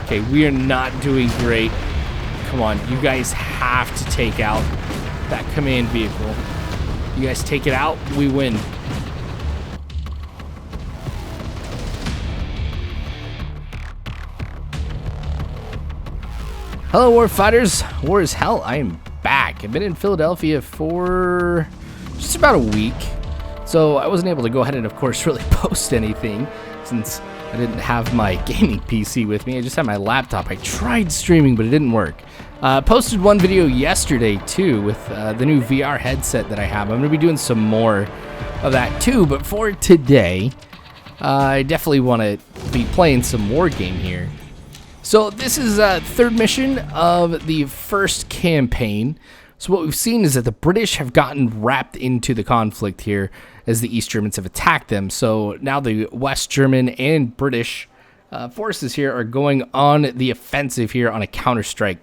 Okay, we are not doing great. Come on, you guys have to take out that command vehicle. You guys take it out, we win. Hello, Warfighters. War is hell. I am back. I've been in Philadelphia for just about a week, so I wasn't able to go ahead and, of course, really post anything since I didn't have my gaming PC with me. I just had my laptop. I tried streaming, but it didn't work. Posted one video yesterday, too, with the new VR headset that I have. I'm going to be doing some more of that, too, but for today, I definitely want to be playing some Wargame here. So this is third mission of the first campaign. So what we've seen is that the British have gotten wrapped into the conflict here as the East Germans have attacked them. So now the West German and British forces here are going on the offensive here on a counter-strike.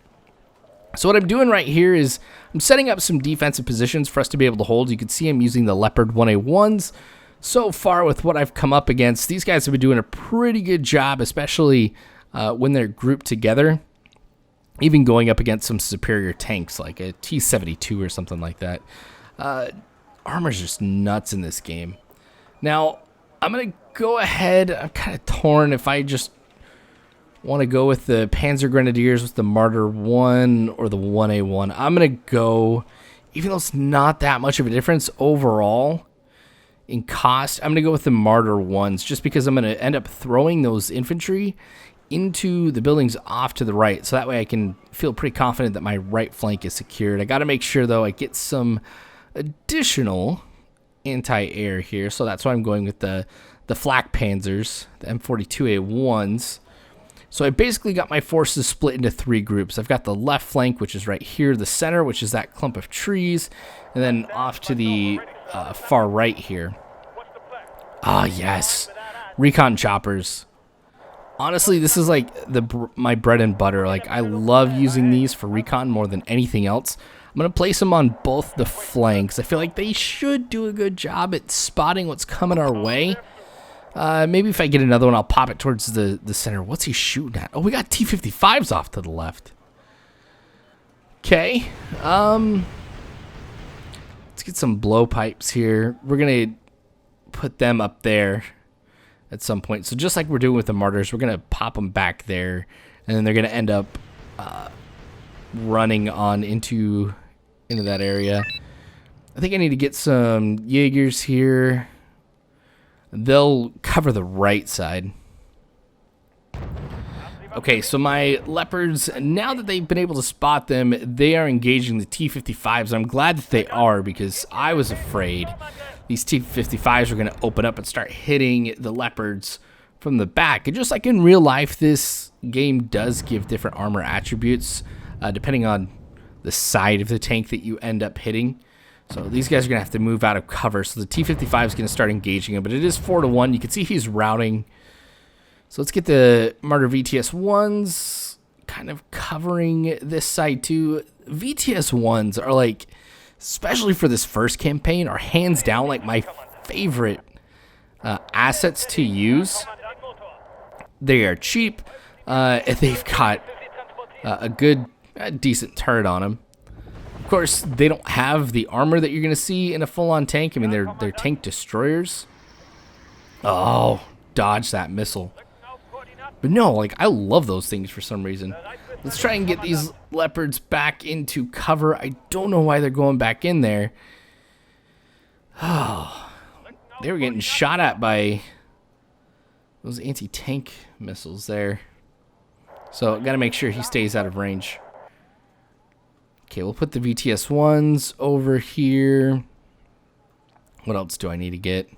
So what I'm doing right here is I'm setting up some defensive positions for us to be able to hold. You can see I'm using the Leopard 1A1s. So far with what I've come up against, these guys have been doing a pretty good job, especially when they're grouped together, even going up against some superior tanks like a T-72 or something like that. Armor's just nuts in this game. Now, I'm going to go ahead. I'm kind of torn if I just want to go with the Panzer Grenadiers with the Martyr 1 or the 1A1. I'm going to go, even though it's not that much of a difference overall in cost, I'm going to go with the Martyr 1s just because I'm going to end up throwing those infantry into the buildings off to the right, so that way I can feel pretty confident that my right flank is secured. I got to make sure though I get some additional anti-air here, so that's why I'm going with the flak panzers, the M42A1s. So I basically got my forces split into three groups. I've got the left flank, which is right here, the center, which is that clump of trees, and then off to the far right here. Ah, yes, recon choppers. Honestly, this is like my bread and butter. Like, I love using these for recon more than anything else. I'm going to place them on both the flanks. I feel like they should do a good job at spotting what's coming our way. Maybe if I get another one, I'll pop it towards the center. What's he shooting at? Oh, we got T-55s off to the left. Okay. Let's get some blowpipes here. We're going to put them up there at some point. So just like we're doing with the Martyrs, we're going to pop them back there, and then they're going to end up running on into that area. I think I need to get some Jaegers here. They'll cover the right side. Okay, so my Leopards, now that they've been able to spot them, they are engaging the T-55s. I'm glad that they are, because I was afraid these T-55s are going to open up and start hitting the Leopards from the back. And just like in real life, this game does give different armor attributes depending on the side of the tank that you end up hitting. So these guys are going to have to move out of cover. So the T-55 is going to start engaging him, but it is 4-1. You can see he's routing. So let's get the Martyr VTS-1s kind of covering this side too. VTS-1s are like, especially for this first campaign, are hands down like my favorite assets to use. They are cheap. They've got a decent turret on them. Of course, they don't have the armor that you're going to see in a full-on tank. I mean, they're tank destroyers. Oh, dodge that missile. But no, like, I love those things for some reason. Let's try and get these Leopards back into cover. I don't know why they're going back in there. Oh, they were getting shot at by those anti-tank missiles there. So, got to make sure he stays out of range. Okay, we'll put the VTS-1s over here. What else do I need to get?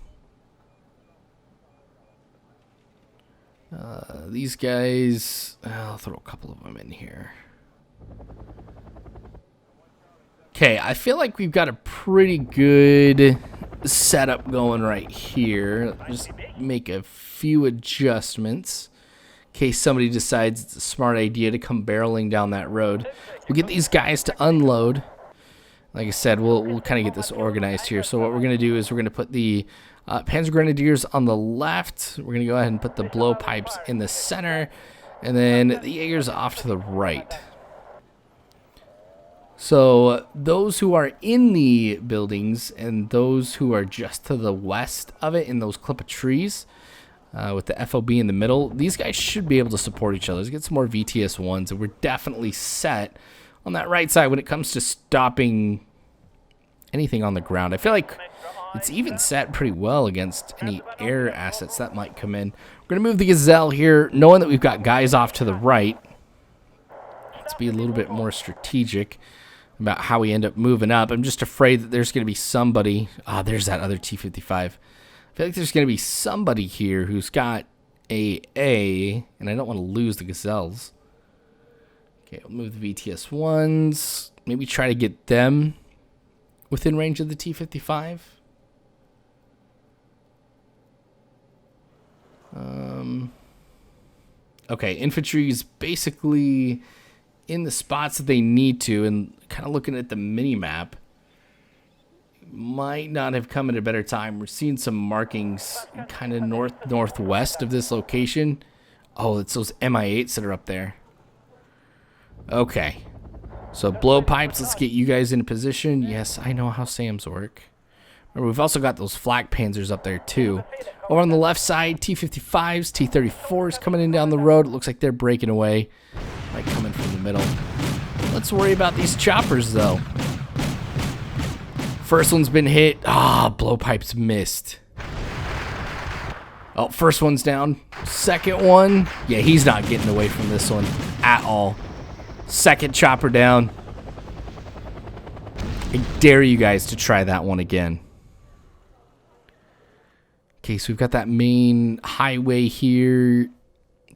These guys, I'll throw a couple of them in here. Okay, I feel like we've got a pretty good setup going right here. Just make a few adjustments in case somebody decides it's a smart idea to come barreling down that road. We'll get these guys to unload. Like I said, we'll kind of get this organized here. So what we're going to do is we're going to put the Panzer Grenadiers on the left. We're going to go ahead and put the blowpipes in the center. And then the Jaegers off to the right. So those who are in the buildings and those who are just to the west of it in those clip of trees with the FOB in the middle, these guys should be able to support each other. Let's get some more VTS-1s, and we're definitely set on that right side when it comes to stopping anything on the ground. I feel like it's even set pretty well against any air assets that might come in. We're going to move the Gazelle here, knowing that we've got guys off to the right. Let's be a little bit more strategic about how we end up moving up. I'm just afraid that there's going to be somebody. Ah, there's that other T-55. I feel like there's going to be somebody here who's got a, and I don't want to lose the Gazelles. Okay, we'll move the VTS-1s. Maybe try to get them within range of the T-55. Okay, infantry is basically in the spots that they need to, and kind of looking at the mini-map, might not have come at a better time. We're seeing some markings kind of northwest of this location. Oh, it's those MI8s that are up there. Okay, so blowpipes, let's get you guys in position. Yes, I know how SAMs work. Remember, we've also got those flak panzers up there too. Over on the left side, T-55s, T-34s coming in down the road. It looks like they're breaking away. Like coming from the middle. Let's worry about these choppers though. First one's been hit. Ah, blowpipes missed. Oh, first one's down. Second one. Yeah, he's not getting away from this one at all. Second chopper down. I dare you guys to try that one again. Okay, so we've got that main highway here.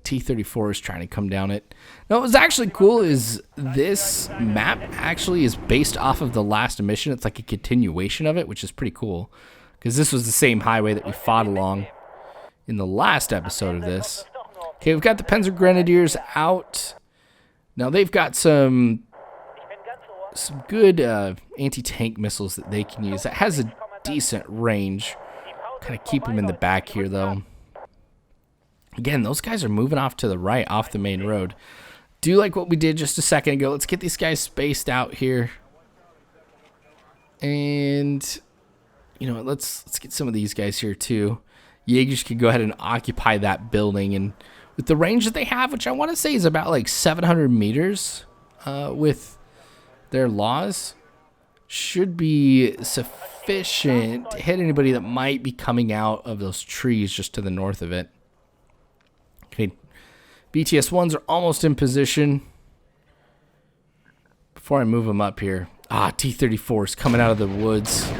T-34 is trying to come down it. Now, what was actually cool is this map actually is based off of the last mission. It's like a continuation of it, which is pretty cool. Because this was the same highway that we fought along in the last episode of this. Okay, we've got the Panzer Grenadiers out. Now, they've got some good anti-tank missiles that they can use. That has a decent range. Kind of keep them in the back here, though. Again, those guys are moving off to the right, off the main road. Do like what we did just a second ago. Let's get these guys spaced out here. And, you know what, let's get some of these guys here, too. Jaegers could go ahead and occupy that building. And with the range that they have, which I want to say is about like 700 meters with their laws, should be sufficient to hit anybody that might be coming out of those trees just to the north of it. Okay, BTS-1s are almost in position. Before I move them up here. Ah, T-34s coming out of the woods.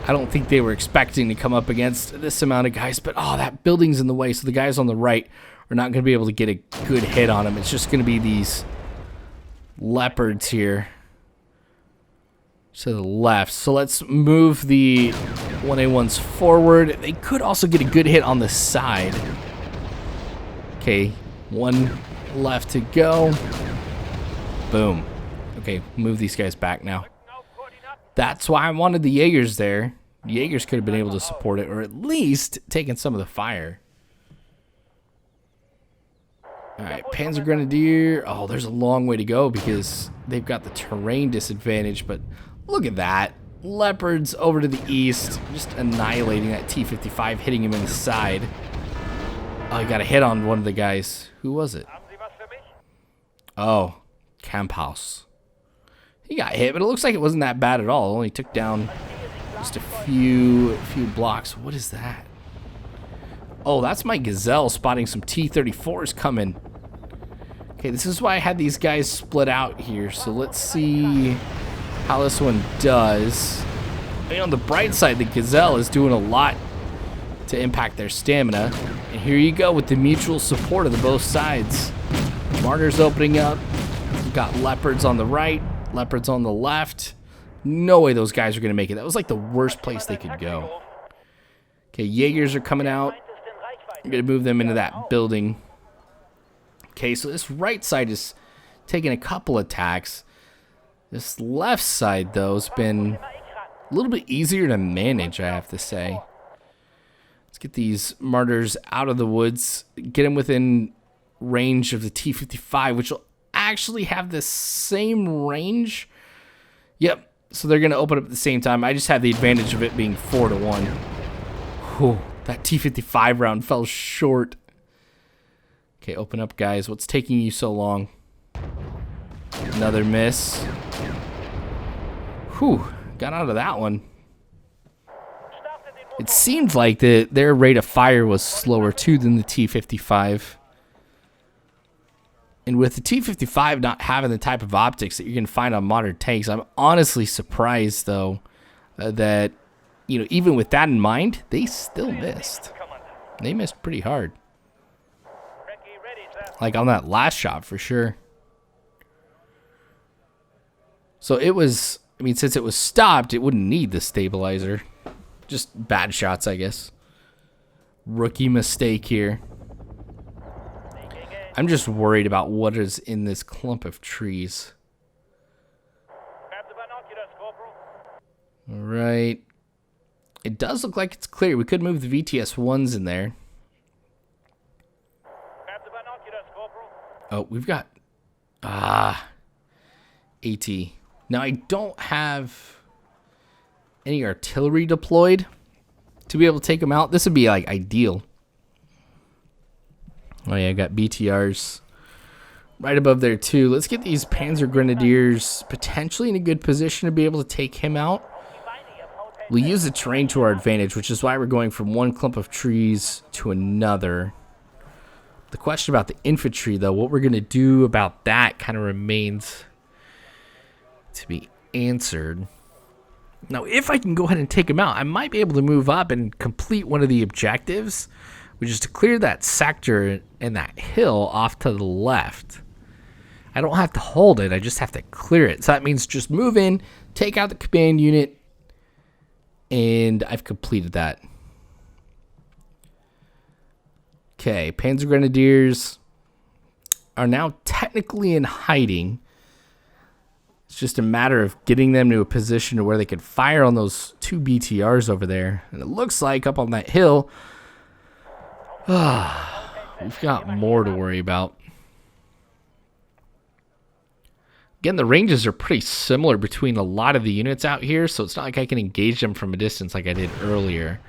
I don't think they were expecting to come up against this amount of guys, but oh, that building's in the way, so the guys on the right are not going to be able to get a good hit on them. It's just going to be these leopards here to the left. So let's move the 1A1s forward. They could also get a good hit on the side. Okay, one left to go. Boom. Okay, move these guys back now. That's why I wanted the Jaegers there. Jaegers could have been able to support it, or at least taken some of the fire. Alright, Panzer Grenadier. Oh, there's a long way to go because they've got the terrain disadvantage, but look at that. Leopards over to the east, just annihilating that T-55, hitting him in the side. Oh, he got a hit on one of the guys. Who was it? Oh, Camp House. He got hit, but it looks like it wasn't that bad at all. It only took down just a few blocks. What is that? Oh, that's my Gazelle spotting some T-34s coming. Okay, this is why I had these guys split out here. So let's see how this one does. I mean, on the bright side, the Gazelle is doing a lot to impact their stamina. And here you go with the mutual support of the both sides. Martyrs opening up. We've got leopards on the right, leopards on the left. No way those guys are going to make it. That was like the worst place they could go. Okay, Jaegers are coming out. I'm going to move them into that building. Okay, so this right side is taking a couple attacks. This left side, though, has been a little bit easier to manage, I have to say. Let's get these martyrs out of the woods. Get them within range of the T-55, which will actually have the same range. Yep. So they're going to open up at the same time. I just have the advantage of it being 4-1. Whew, that T-55 round fell short. Okay, open up, guys. What's taking you so long? Another miss. Whew, got out of that one. It seemed like their rate of fire was slower, too, than the T-55. And with the T-55 not having the type of optics that you can find on modern tanks, I'm honestly surprised, though, that, you know, even with that in mind, they still missed. They missed pretty hard. Like on that last shot, for sure. So it was, I mean, since it was stopped, it wouldn't need the stabilizer. Just bad shots, I guess. Rookie mistake here. I'm just worried about what is in this clump of trees. All right. It does look like it's clear. We could move the VTS-1s in there. Oh, we've got... AT. Now, I don't have any artillery deployed to be able to take them out. This would be, like, ideal. Oh, yeah, I got BTRs right above there, too. Let's get these Panzer Grenadiers potentially in a good position to be able to take him out. We'll use the terrain to our advantage, which is why we're going from one clump of trees to another. The question about the infantry, though, what we're going to do about that kind of remains to be answered. Now, if I can go ahead and take him out, I might be able to move up and complete one of the objectives, which is to clear that sector and that hill off to the left. I don't have to hold it, I just have to clear it. So that means just move in, take out the command unit, and I've completed that. Okay, Panzer Grenadiers are now technically in hiding. It's just a matter of getting them to a position to where they could fire on those two BTRs over there. And it looks like up on that hill, we've got more to worry about. Again, the ranges are pretty similar between a lot of the units out here, so it's not like I can engage them from a distance like I did earlier.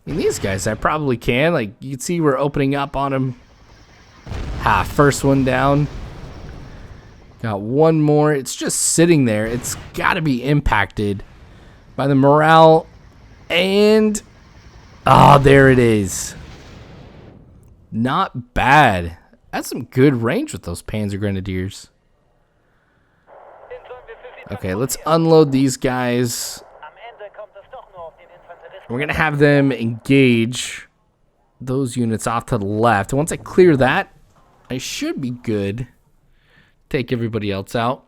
I mean, these guys, I probably can. Like, you can see we're opening up on them. First one down. Got one more. It's just sitting there. It's got to be impacted by the morale. And, there it is. Not bad. That's some good range with those Panzer Grenadiers. Okay, let's unload these guys. We're going to have them engage those units off to the left. And once I clear that, I should be good. Take everybody else out.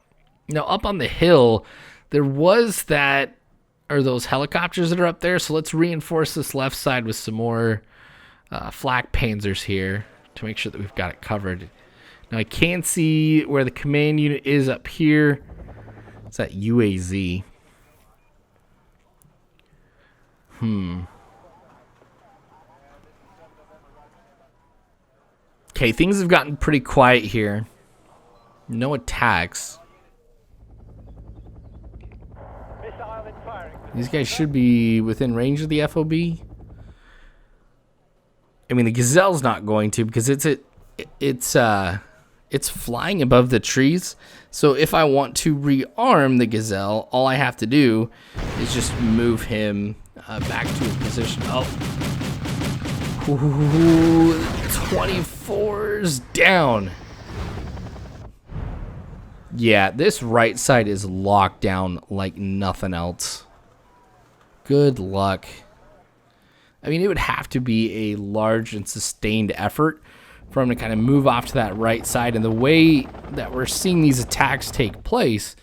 Now, up on the hill, there was that, or those helicopters that are up there. So let's reinforce this left side with some more flak panzers here to make sure that we've got it covered. Now, I can see where the command unit is up here. It's that UAZ. Okay, things have gotten pretty quiet here. No attacks. These guys should be within range of the FOB. I mean, the Gazelle's not going to because it's flying above the trees. So if I want to rearm the Gazelle, all I have to do is just move him back to his position. Oh. Ooh, 24's down. Yeah, this right side is locked down like nothing else. Good luck. I mean, it would have to be a large and sustained effort for him to kind of move off to that right side. And the way that we're seeing these attacks take place,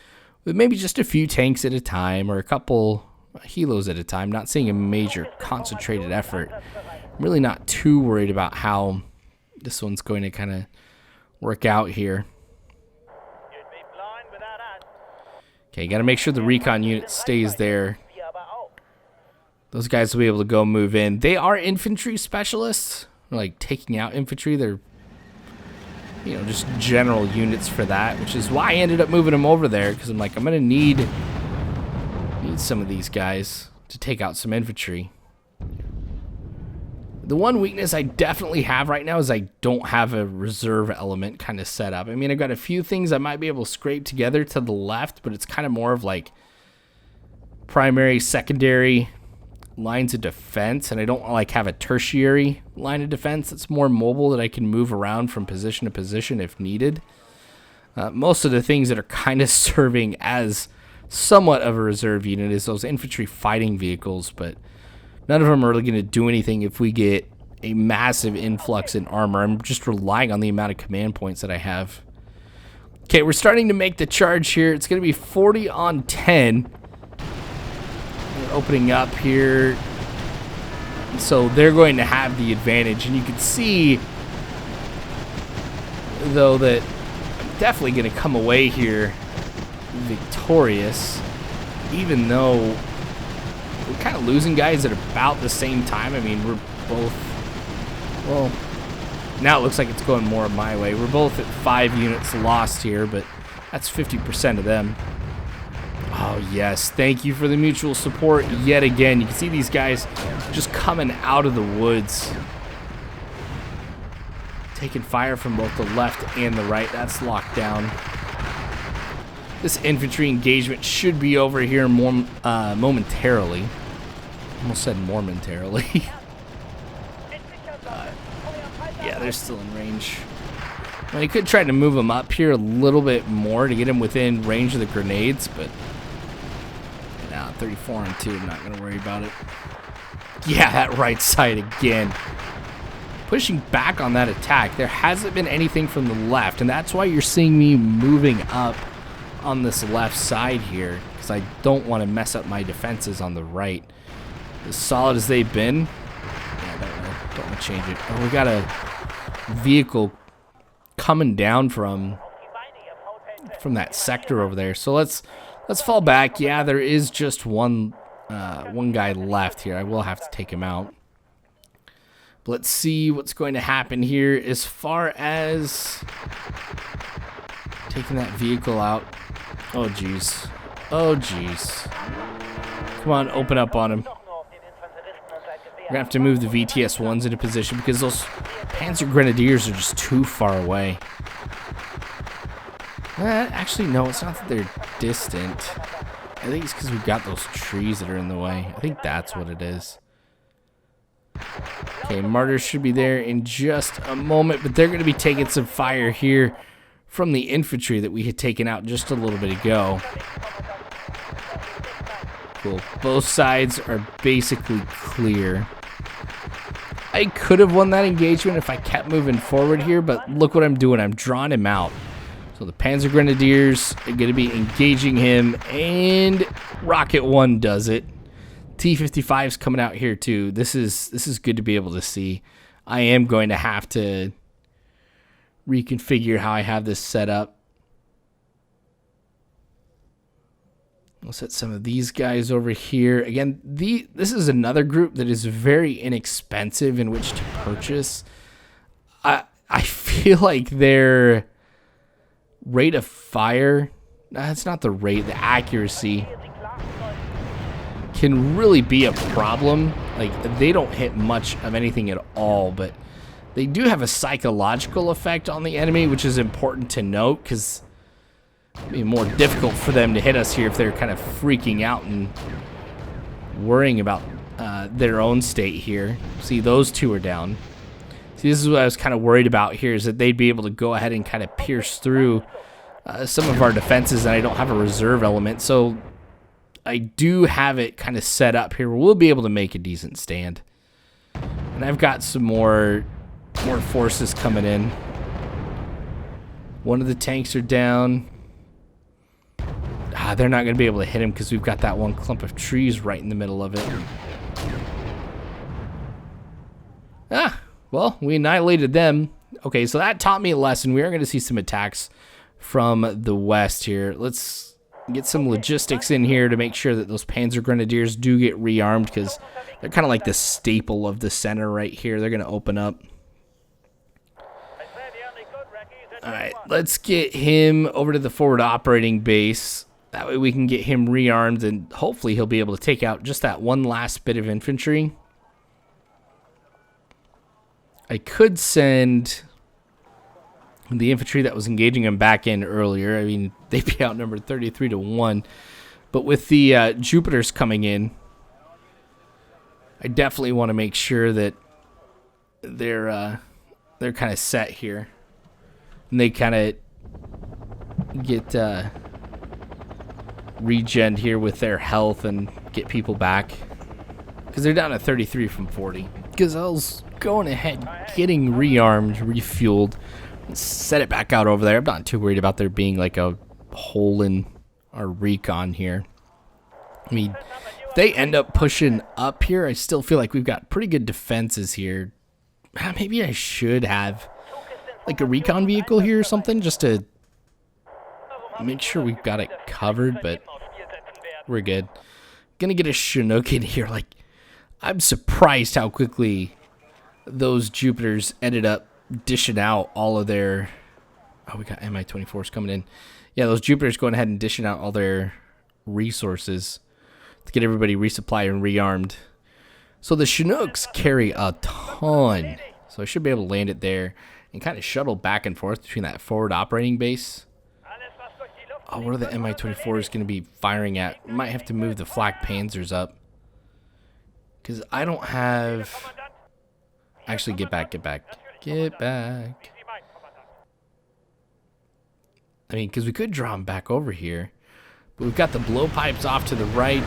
with maybe just a few tanks at a time or a couple helos at a time, not seeing a major concentrated effort. I'm really not too worried about how this one's going to kind of work out here. Okay, got to make sure the recon unit stays there. Those guys will be able to go move in. They are infantry specialists, like taking out infantry. They're you know, just general units for that, which is why I ended up moving them over there, because I'm like, I'm going to need some of these guys to take out some infantry. The one weakness I definitely have right now is I don't have a reserve element kind of set up. I mean, I've got a few things I might be able to scrape together to the left, but it's kind of more of like primary, secondary lines of defense, and I don't like have a tertiary line of defense that's more mobile that I can move around from position to position if needed. Most of the things that are kind of serving as somewhat of a reserve unit is those infantry fighting vehicles, but none of them are really going to do anything if we get a massive influx in armor. I'm just relying on the amount of command points that I have. Okay, we're starting to make the charge here. It's going to be 40 on 10. We're opening up here. So they're going to have the advantage. And you can see, though, that I'm definitely going to come away here victorious, even though we're kind of losing guys at about the same time. I mean, we're both, well, now it looks like it's going more my way. We're both at 5 units lost here, but that's 50% of them. Oh, yes. Thank you for the mutual support yet again. You can see these guys just coming out of the woods, taking fire from both the left and the right. That's locked down. This infantry engagement should be over here more momentarily. Almost said momentarily. Yeah, they're still in range. Well, you could try to move them up here a little bit more to get them within range of the grenades, but now 34 on 2, I'm not going to worry about it. Yeah, that right side again. Pushing back on that attack. There hasn't been anything from the left, and that's why you're seeing me moving up on this left side here, because I don't want to mess up my defenses on the right. As solid as they've been, yeah, don't want to change it. Oh, we got a vehicle coming down from that sector over there. So let's fall back. Yeah, there is just one guy left here. I will have to take him out. But let's see what's going to happen here as far as taking that vehicle out. Oh, jeez. Oh, jeez. Come on, open up on him. We're going to have to move the VTS-1s into position because those Panzer Grenadiers are just too far away. Actually, no, it's not that they're distant. I think it's because we've got those trees that are in the way. I think that's what it is. Okay, Martyrs should be there in just a moment, but they're going to be taking some fire here from the infantry that we had taken out just a little bit ago. Cool. Both sides are basically clear. I could have won that engagement if I kept moving forward here, but look what I'm doing. I'm drawing him out. So the Panzer Grenadiers are going to be engaging him, and Rocket 1 does it. T-55's coming out here too. This is good to be able to see. I am going to have to reconfigure how I have this set up. We'll set some of these guys over here. Again, this is another group that is very inexpensive in which to purchase. I feel like their rate of fire, that's not the rate, the accuracy can really be a problem. Like, they don't hit much of anything at all, but they do have a psychological effect on the enemy, which is important to note because it'd be more difficult for them to hit us here if they're kind of freaking out and worrying about their own state here. See, those two are down. See, this is what I was kind of worried about here, is that they'd be able to go ahead and kind of pierce through some of our defenses, and I don't have a reserve element. So I do have it kind of set up here where we'll be able to make a decent stand. And I've got some more forces coming in. One of the tanks are down. They're not going to be able to hit him because we've got that one clump of trees right in the middle of it. Well, we annihilated them. Okay, so that taught me a lesson. We are going to see some attacks from the west here. Let's get some logistics in here to make sure that those Panzer Grenadiers do get rearmed, because they're kind of like the staple of the center right here. They're going to open up. Alright, let's get him over to the forward operating base. That way we can get him rearmed, and hopefully he'll be able to take out just that one last bit of infantry. I could send the infantry that was engaging him back in earlier. I mean, they'd be outnumbered 33-1. But with the Jupiters coming in, I definitely want to make sure that they're kind of set here. And they kind of get regen here with their health and get people back. Because they're down to 33 from 40. Gazelle's going ahead, getting rearmed, refueled. Set it back out over there. I'm not too worried about there being like a hole in our recon here. I mean, if they end up pushing up here, I still feel like we've got pretty good defenses here. Maybe I should have like a recon vehicle here or something just to make sure we've got it covered, but we're good. Gonna get a Chinook in here. Like, I'm surprised how quickly those Jupiters ended up dishing out all of their... Oh, we got Mi-24s coming in. Yeah, those Jupiters going ahead and dishing out all their resources to get everybody resupplied and rearmed. So the Chinooks carry a ton. So I should be able to land it there and kind of shuttle back and forth between that forward operating base. Oh, what are the Mi-24s going to be firing at? Might have to move the flak panzers up. Because I don't have... Actually, get back. Get back. I mean, because we could draw them back over here. But we've got the blowpipes off to the right.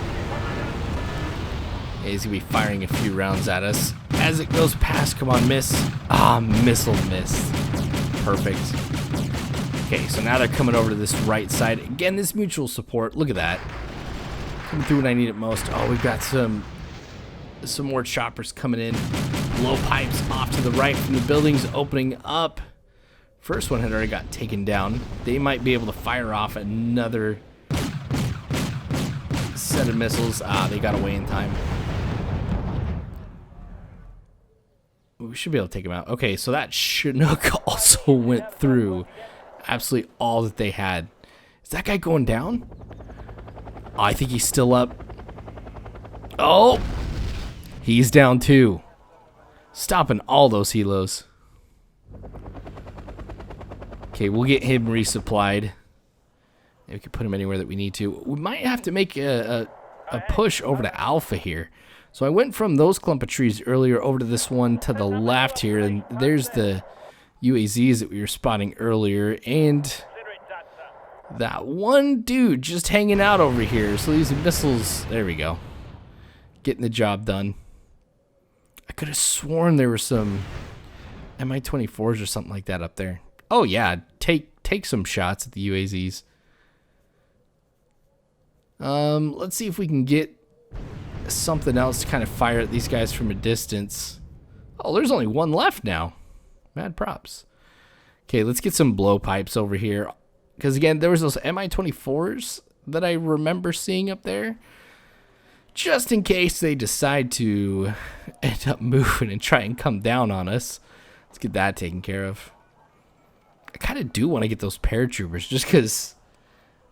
Yeah, he's going to be firing a few rounds at us. As it goes past, come on, miss. Ah, missile missed. Perfect. Okay, so now they're coming over to this right side. Again, this mutual support. Look at that. Coming through when I need it most. Oh, we've got some more choppers coming in. Blowpipes off to the right from the buildings opening up. First one had already got taken down. They might be able to fire off another set of missiles. Ah, they got away in time. We should be able to take them out. Okay, so that Chinook also went through absolutely all that they had. Is that guy going down? Oh, I think he's still up. Oh! He's down too. Stopping all those helos. Okay, we'll get him resupplied. Maybe we can put him anywhere that we need to. We might have to make a push over to Alpha here. So I went from those clump of trees earlier over to this one to the left here. And there's the UAZs that we were spotting earlier. And that one dude just hanging out over here. So these missiles, there we go. Getting the job done. I could have sworn there were some Mi-24s or something like that up there. Oh yeah, take some shots at the UAZs. Let's see if we can get something else to kind of fire at these guys from a distance. Oh, there's only one left now. Mad props. Okay, let's get some blowpipes over here. Because again, there was those Mi-24s that I remember seeing up there. Just in case they decide to end up moving and try and come down on us. Let's get that taken care of. I kind of do want to get those paratroopers just because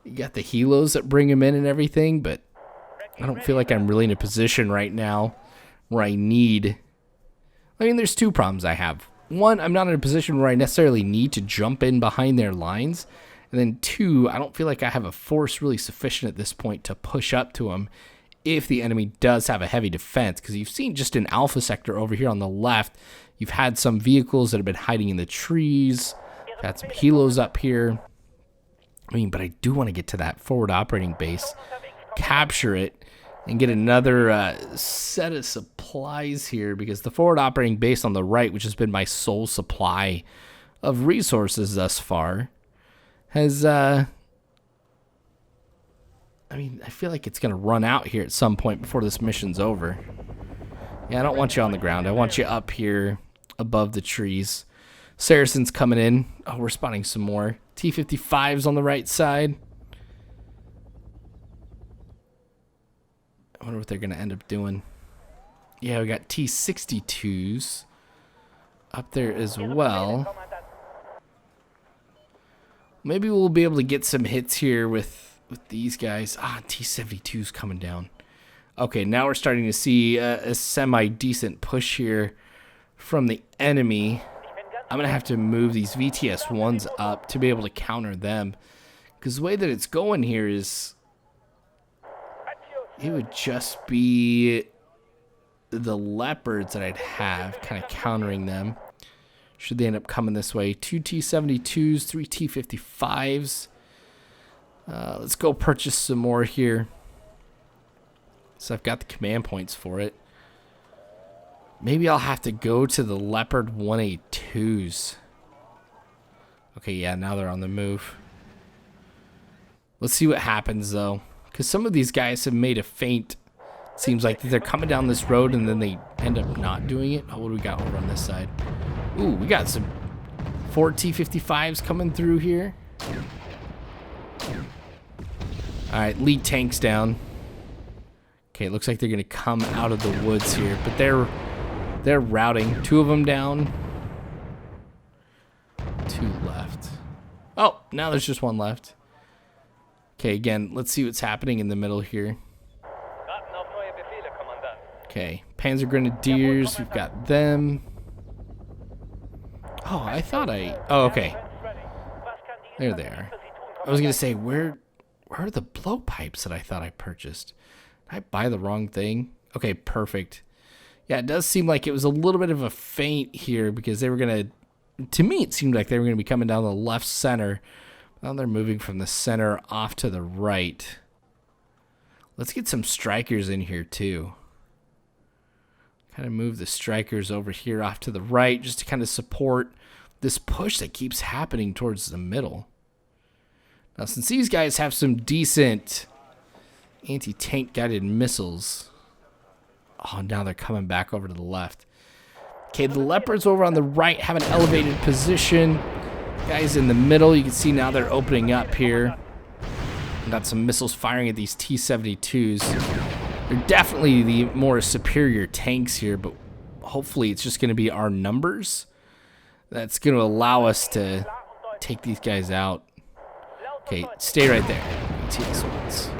you got the helos that bring them in and everything, but I don't feel like I'm really in a position right now where I need... I mean, there's two problems I have. One, I'm not in a position where I necessarily need to jump in behind their lines. And then two, I don't feel like I have a force really sufficient at this point to push up to them if the enemy does have a heavy defense. Because you've seen just in Alpha Sector over here on the left, you've had some vehicles that have been hiding in the trees. Got some helos up here. I mean, but I do want to get to that forward operating base, capture it, and get another set of supplies here, because the forward operating base on the right, which has been my sole supply of resources thus far, has, I mean, I feel like it's going to run out here at some point before this mission's over. Yeah, I don't want you on the ground. I want you up here above the trees. Saracen's coming in. Oh, we're spotting some more. T-55s on the right side. I wonder what they're going to end up doing. Yeah, we got T-62s up there as well. Maybe we'll be able to get some hits here with these guys. Ah, T-72's coming down. Okay, now we're starting to see a semi-decent push here from the enemy. I'm going to have to move these VTS-1s up to be able to counter them. Because the way that it's going here is... it would just be the leopards that I'd have kind of countering them. Should they end up coming this way. 2 T-72s, 3 T-55s. Let's go purchase some more here. So I've got the command points for it. Maybe I'll have to go to the Leopard 1A2s. Okay, yeah, now they're on the move. Let's see what happens, though. Because some of these guys have made a feint. Seems like they're coming down this road and then they end up not doing it. Oh, what do we got over on this side? Ooh, we got some 4 T-55s coming through here. Alright, lead tank's down. Okay, it looks like they're going to come out of the woods here. But they're routing. 2 of them down. 2 left. Oh, now there's just 1 left. Okay, again, let's see what's happening in the middle here. Okay, Panzer Grenadiers, we've got them. Oh, I thought oh, okay. There they are. I was going to say, where are the blowpipes that I thought I purchased? Did I buy the wrong thing? Okay, perfect. Yeah, it does seem like it was a little bit of a feint here because they were going to me, it seemed like they were going to be coming down the left center. Now they're moving from the center off to the right. Let's get some strikers in here too. Kind of move the strikers over here off to the right just to kind of support this push that keeps happening towards the middle. Now, since these guys have some decent anti-tank guided missiles. Oh, now they're coming back over to the left. Okay, the Leopards over on the right have an elevated position. Guys in the middle, you can see now they're opening up here. Got some missiles firing at these T-72s. They're definitely the more superior tanks here, but hopefully it's just going to be our numbers that's going to allow us to take these guys out. Okay, stay right there. TS1s.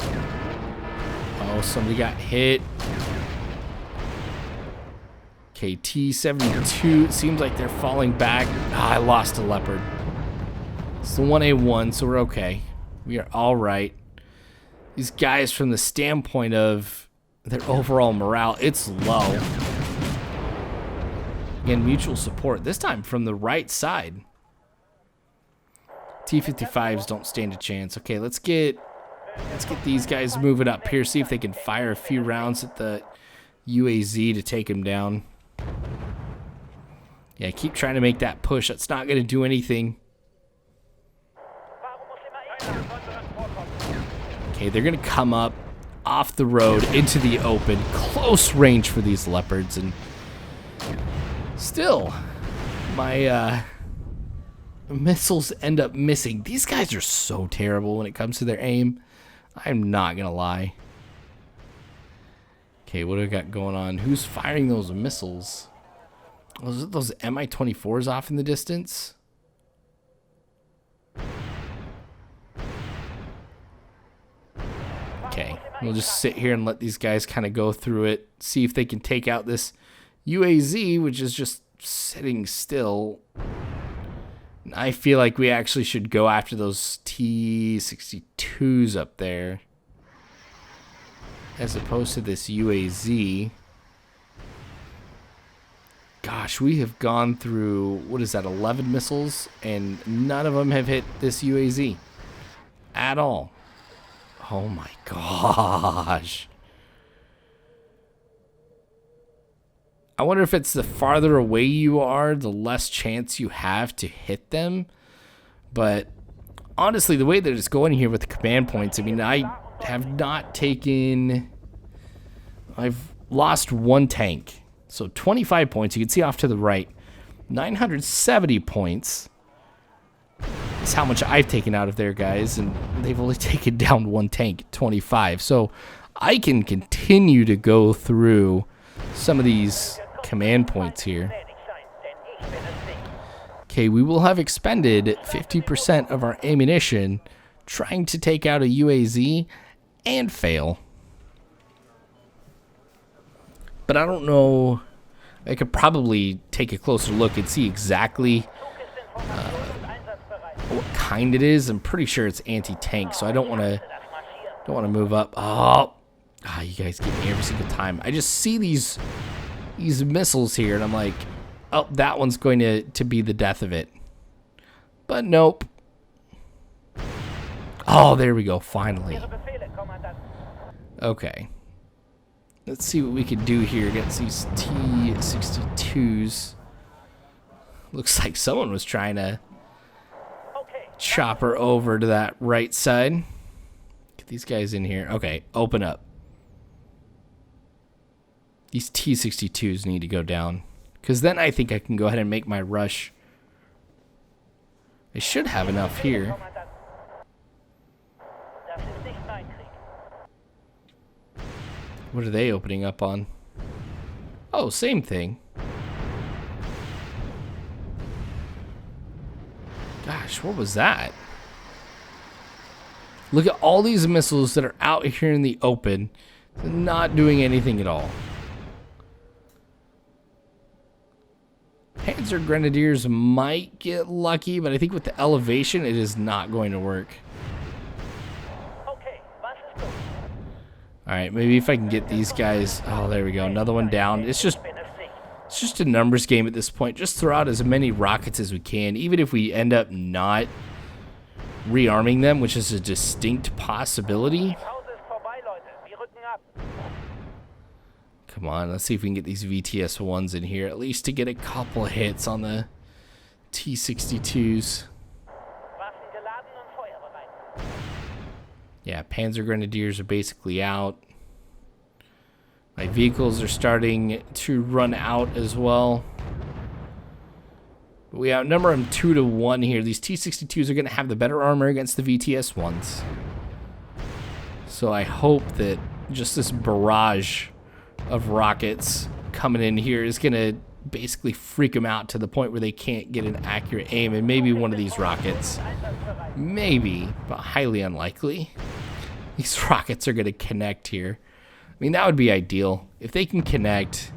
Oh, somebody got hit. Okay, T-72. It seems like they're falling back. Ah, I lost a Leopard. It's the 1A1, so we're okay. We are all right. These guys, from the standpoint of their overall morale, it's low. Again, mutual support. This time from the right side. T-55s don't stand a chance. Okay, let's get these guys moving up here. See if they can fire a few rounds at the UAZ to take him down. Yeah, keep trying to make that push. That's not going to do anything. Okay, they're going to come up off the road into the open. Close range for these Leopards. And still, my missiles end up missing. These guys are so terrible when it comes to their aim. I'm not going to lie. Okay, what do we got going on? Who's firing those missiles? Was it those Mi-24s off in the distance? Okay, we'll just sit here and let these guys kind of go through it. See if they can take out this UAZ, which is just sitting still. I feel like we actually should go after those T-62s up there, as opposed to this UAZ. Gosh, we have gone through, what is that, 11 missiles, and none of them have hit this UAZ at all. Oh my gosh. I wonder if it's the farther away you are, the less chance you have to hit them. But honestly, the way that it's going here with the command points, I mean, I have not taken... I've lost 1 tank. So 25 points. You can see off to the right. 970 points. That's how much I've taken out of there, guys. And they've only taken down 1 tank, 25. So I can continue to go through some of these command points here. Okay, Okay, we will have expended 50% of our ammunition trying to take out a UAZ and fail. But I don't know. I could probably take a closer look and see exactly what kind it is. I'm pretty sure it's anti-tank, so I don't want to move up. Oh, you guys get me every single time. I just see these missiles here, and I'm like, oh, that one's going to be the death of it. But nope. Oh, there we go, finally. Okay. Let's see what we can do here against these T-62s. Looks like someone was trying to chop her over to that right side. Get these guys in here. Okay, open up. These T-62s need to go down, because then I think I can go ahead and make my rush. I should have enough here. What are they opening up on? Oh, same thing. Gosh, what was that? Look at all these missiles that are out here in the open, not doing anything at all. Panzer Grenadiers might get lucky, but I think with the elevation, it is not going to work. Alright, maybe if I can get these guys. Oh, there we go. Another one down. It's just a numbers game at this point. Just throw out as many rockets as we can, even if we end up not rearming them, which is a distinct possibility. Come on, let's see if we can get these VTS-1s in here, at least to get a couple of hits on the T-62s. Yeah, Panzer Grenadiers are basically out. My vehicles are starting to run out as well. But we outnumber them 2-1 here. These T-62s are going to have the better armor against the VTS-1s. So I hope that just this barrage of rockets coming in here is going to basically freak them out to the point where they can't get an accurate aim. And maybe one of these rockets, maybe, but highly unlikely, these rockets are going to connect here. I mean, that would be ideal if they can connect,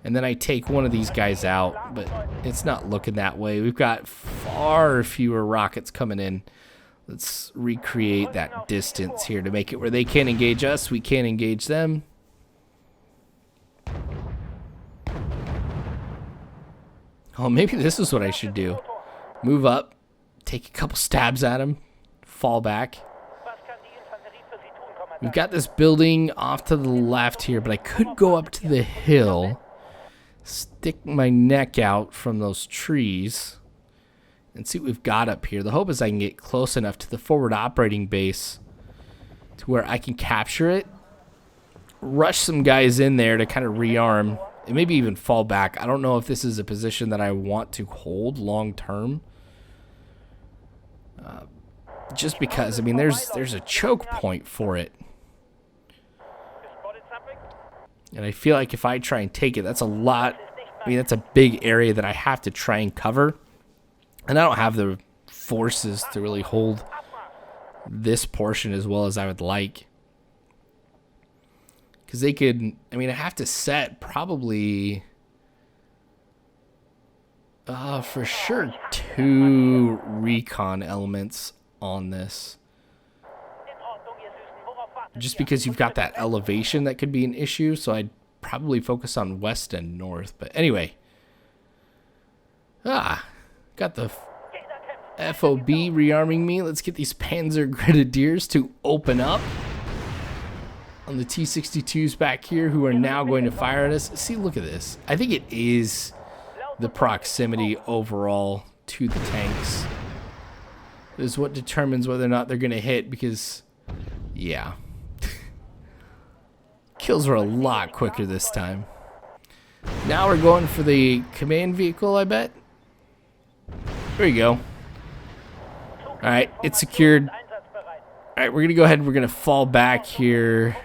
and then I take one of these guys out, but it's not looking that way. We've got far fewer rockets coming in. Let's recreate that distance here to make it where they can't engage us, we can't engage them. Oh, maybe this is what I should do. Move up, take a couple stabs at him, fall back. We've got this building off to the left here, but I could go up to the hill, stick my neck out from those trees, and see what we've got up here. The hope is I can get close enough to the forward operating base to where I can capture it, rush some guys in there to kind of rearm, and maybe even fall back. I don't know if this is a position that I want to hold long term. Just because, I mean, there's a choke point for it. And I feel like if I try and take it, that's a lot. I mean, that's a big area that I have to try and cover. And I don't have the forces to really hold this portion as well as I would like. Because they could, I mean, I have to set probably, for sure, 2 recon elements on this. Just because you've got that elevation that could be an issue, so I'd probably focus on west and north. But anyway, got the FOB rearming me. Let's get these Panzer Grenadiers to open up on the T-62s back here, who are now going to fire at us. See, look at this. I think it is the proximity overall to the tanks is what determines whether or not they're going to hit, because, yeah. Kills were a lot quicker this time. Now we're going for the command vehicle, I bet. There you go. Alright, it's secured. Alright, we're going to go ahead and we're going to fall back here.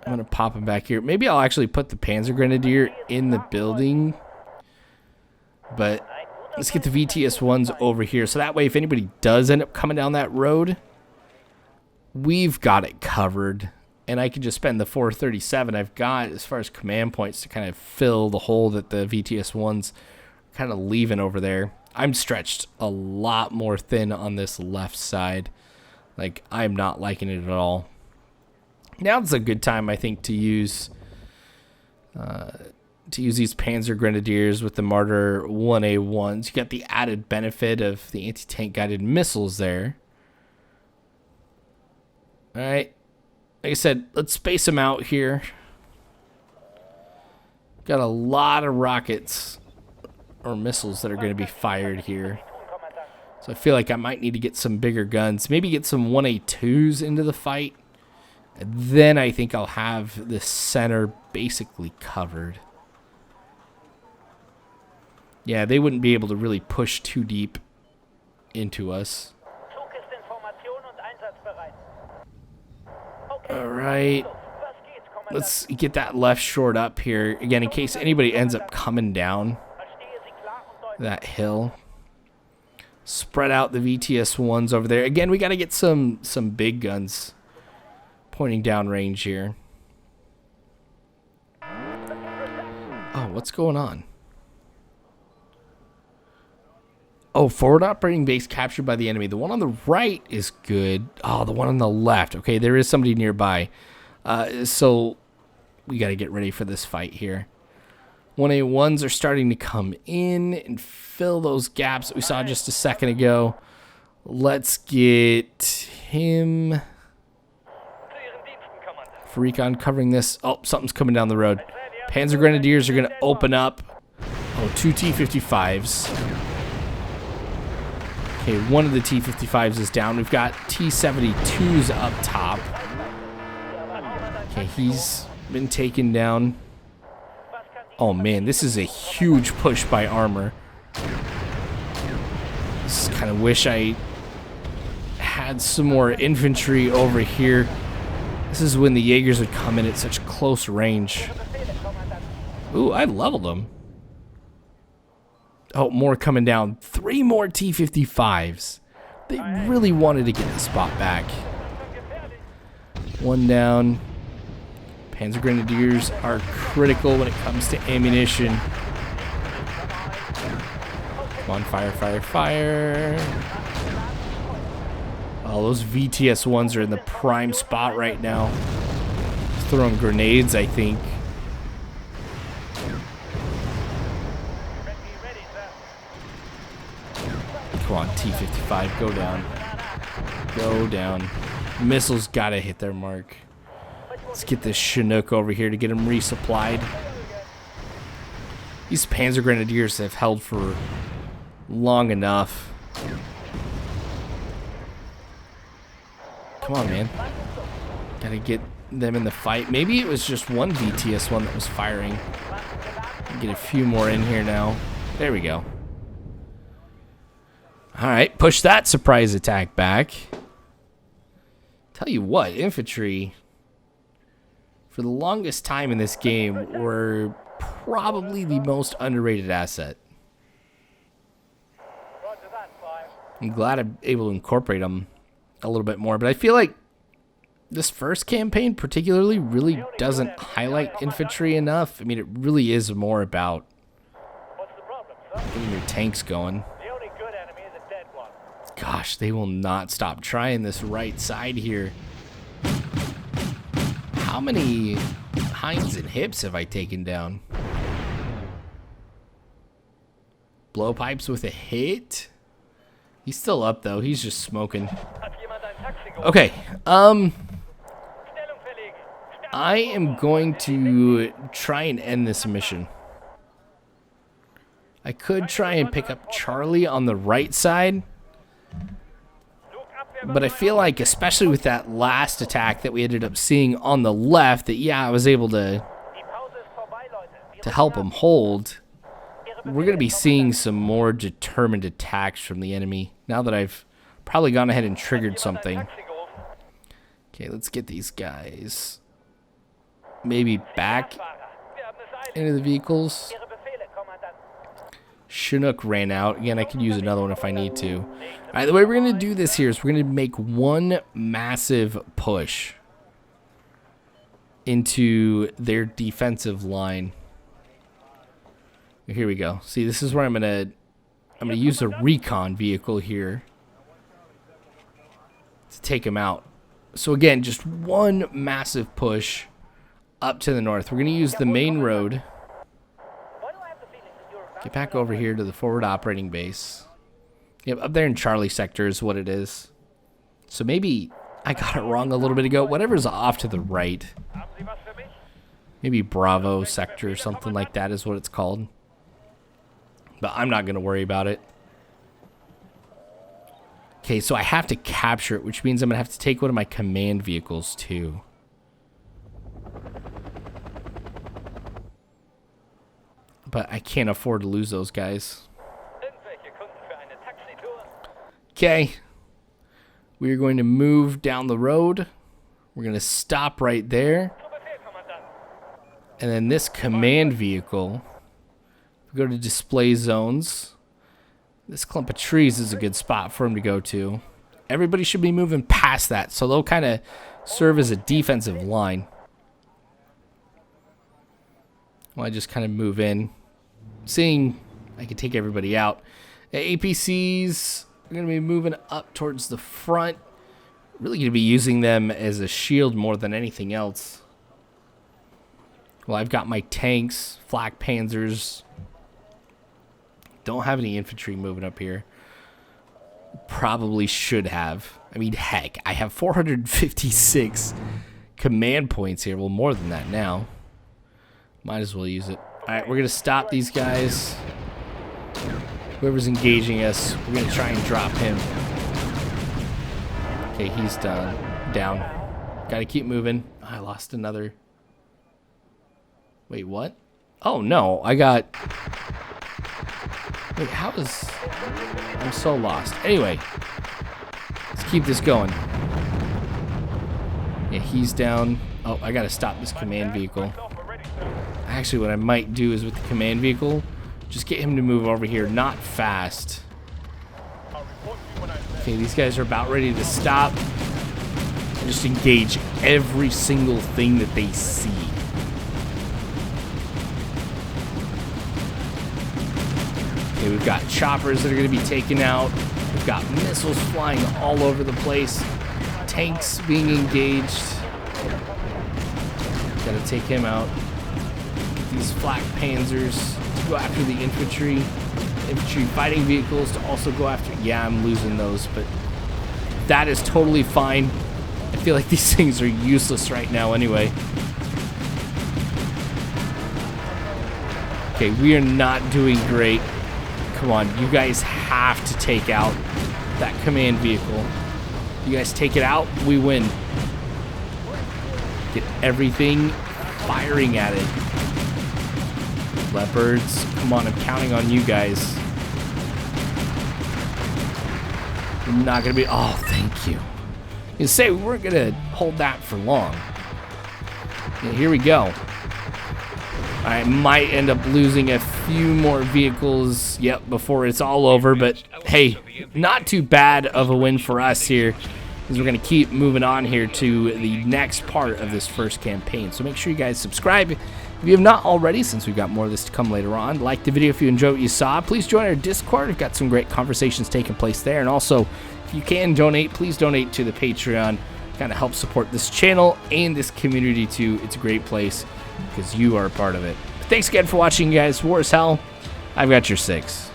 I'm going to pop him back here. Maybe I'll actually put the Panzer Grenadier in the building But let's get the VTS-1s over here. So that way, if anybody does end up coming down that road, we've got it covered. And I can just spend the 437 I've got as far as command points to kind of fill the hole that the VTS-1s are kind of leaving over there. I'm stretched a lot more thin on this left side. Like, I'm not liking it at all. Now's a good time, I think, to use these Panzer Grenadiers with the Martyr 1A1s. You got the added benefit of the anti-tank guided missiles there. All right. Like I said, let's space them out here. Got a lot of rockets or missiles that are going to be fired here. So I feel like I might need to get some bigger guns. Maybe get some 1A2s into the fight. And then I think I'll have the center basically covered. Yeah, they wouldn't be able to really push too deep into us. Alright. Let's get that left short up here. Again, in case anybody ends up coming down that hill. Spread out the VTS-1s over there. Again, we got to get some big guns pointing down range here. Oh, what's going on? Oh, forward operating base captured by the enemy. The one on the right is good. Oh, the one on the left. Okay, there is somebody nearby. So we got to get ready for this fight here. 1A1s are starting to come in and fill those gaps that we saw just a second ago. Let's get him for recon covering this. Oh, something's coming down the road. Panzer Grenadiers are going to open up. Oh, 2 T-55s. Okay, one of the T-55s is down. We've got T-72s up top. Okay, he's been taken down. Oh man, this is a huge push by Armor. Just kind of wish I had some more infantry over here. This is when the Jaegers would come in at such close range. Ooh, I leveled them. Oh, more coming down. 3 more T-55s. They really wanted to get the spot back. One down. Panzer Grenadiers are critical when it comes to ammunition. Come on, fire, fire, fire. Oh, those VTS-1s are in the prime spot right now. Just throwing grenades, I think. Come on, T-55, go down. Go down. Missiles gotta hit their mark. Let's get this Chinook over here to get him resupplied. These Panzer Grenadiers have held for long enough. Come on, man. Gotta get them in the fight. Maybe it was just one VTS-1 that was firing. Get a few more in here now. There we go. Alright, push that surprise attack back. Tell you what, infantry, for the longest time in this game, were probably the most underrated asset. I'm glad I'm able to incorporate them a little bit more, but I feel like this first campaign particularly really doesn't highlight infantry enough. I mean, it really is more about getting your tanks going. Gosh, they will not stop trying this right side here. How many Hinds and Hips have I taken down? Blowpipes with a hit? He's still up, though. He's just smoking. Okay. I am going to try and end this mission. I could try and pick up Charlie on the right side. But I feel like, especially with that last attack that we ended up seeing on the left, that, yeah, I was able to help him hold. We're going to be seeing some more determined attacks from the enemy now that I've probably gone ahead and triggered something. Okay, let's get these guys maybe back into the vehicles. Chinook ran out. Again, I could use another one if I need to. All right, the way we're going to do this here is we're going to make one massive push into their defensive line. Here we go. See, this is where I'm going to use a recon vehicle here to take them out. So again, just one massive push up to the north. We're going to use the main road. Get back over here to the forward operating base. Yep, up there in Charlie sector is what it is. So maybe I got it wrong a little bit ago. Whatever's off to the right. Maybe Bravo sector or something like that is what it's called. But I'm not going to worry about it. Okay, so I have to capture it, which means I'm going to have to take one of my command vehicles too. But I can't afford to lose those guys. Okay. We're going to move down the road. We're going to stop right there. And then this command vehicle, we go to display zones. This clump of trees is a good spot for him to go to. Everybody should be moving past that, so they'll kind of serve as a defensive line. Well, I just kind of move in. Seeing I can take everybody out. The APCs are going to be moving up towards the front. Really going to be using them as a shield more than anything else. Well, I've got my tanks, flak panzers. Don't have any infantry moving up here. Probably should have. I mean, heck, I have 456 command points here. Well, more than that now. Might as well use it. Alright, we're going to stop these guys. Whoever's engaging us, we're going to try and drop him. Okay, he's done. Down. Got to keep moving. I lost another. Wait, what? Oh, no. I got... Wait, how is... I'm so lost. Anyway. Let's keep this going. Yeah, he's down. Oh, I got to stop this command vehicle. Actually, what I might do is with the command vehicle, just get him to move over here, not fast. Okay, these guys are about ready to stop. And just engage every single thing that they see. Okay, we've got choppers that are going to be taken out. We've got missiles flying all over the place. Tanks being engaged. Gotta take him out. These flak panzers to go after the infantry fighting vehicles to also go after. Yeah, I'm losing those, but that is totally fine. I feel like these things are useless right now anyway. Okay, we are not doing great. Come on, you guys have to take out that command vehicle. You guys take it out, we win. Get everything firing at it. Leopards, come on, I'm counting on you guys. We're not gonna be, oh, thank you. You say we weren't gonna hold that for long. Yeah, here we go. I might end up losing a few more vehicles, yep, before it's all over, but hey, not too bad of a win for us here, because we're gonna keep moving on here to the next part of this first campaign. So make sure you guys subscribe if you have not already, since we've got more of this to come later on. Like the video if you enjoyed what you saw. Please join our Discord. We've got some great conversations taking place there. And also, if you can donate, please donate to the Patreon. Kind of help support this channel and this community too. It's a great place because you are a part of it. Thanks again for watching, guys. War is hell. I've got your 6.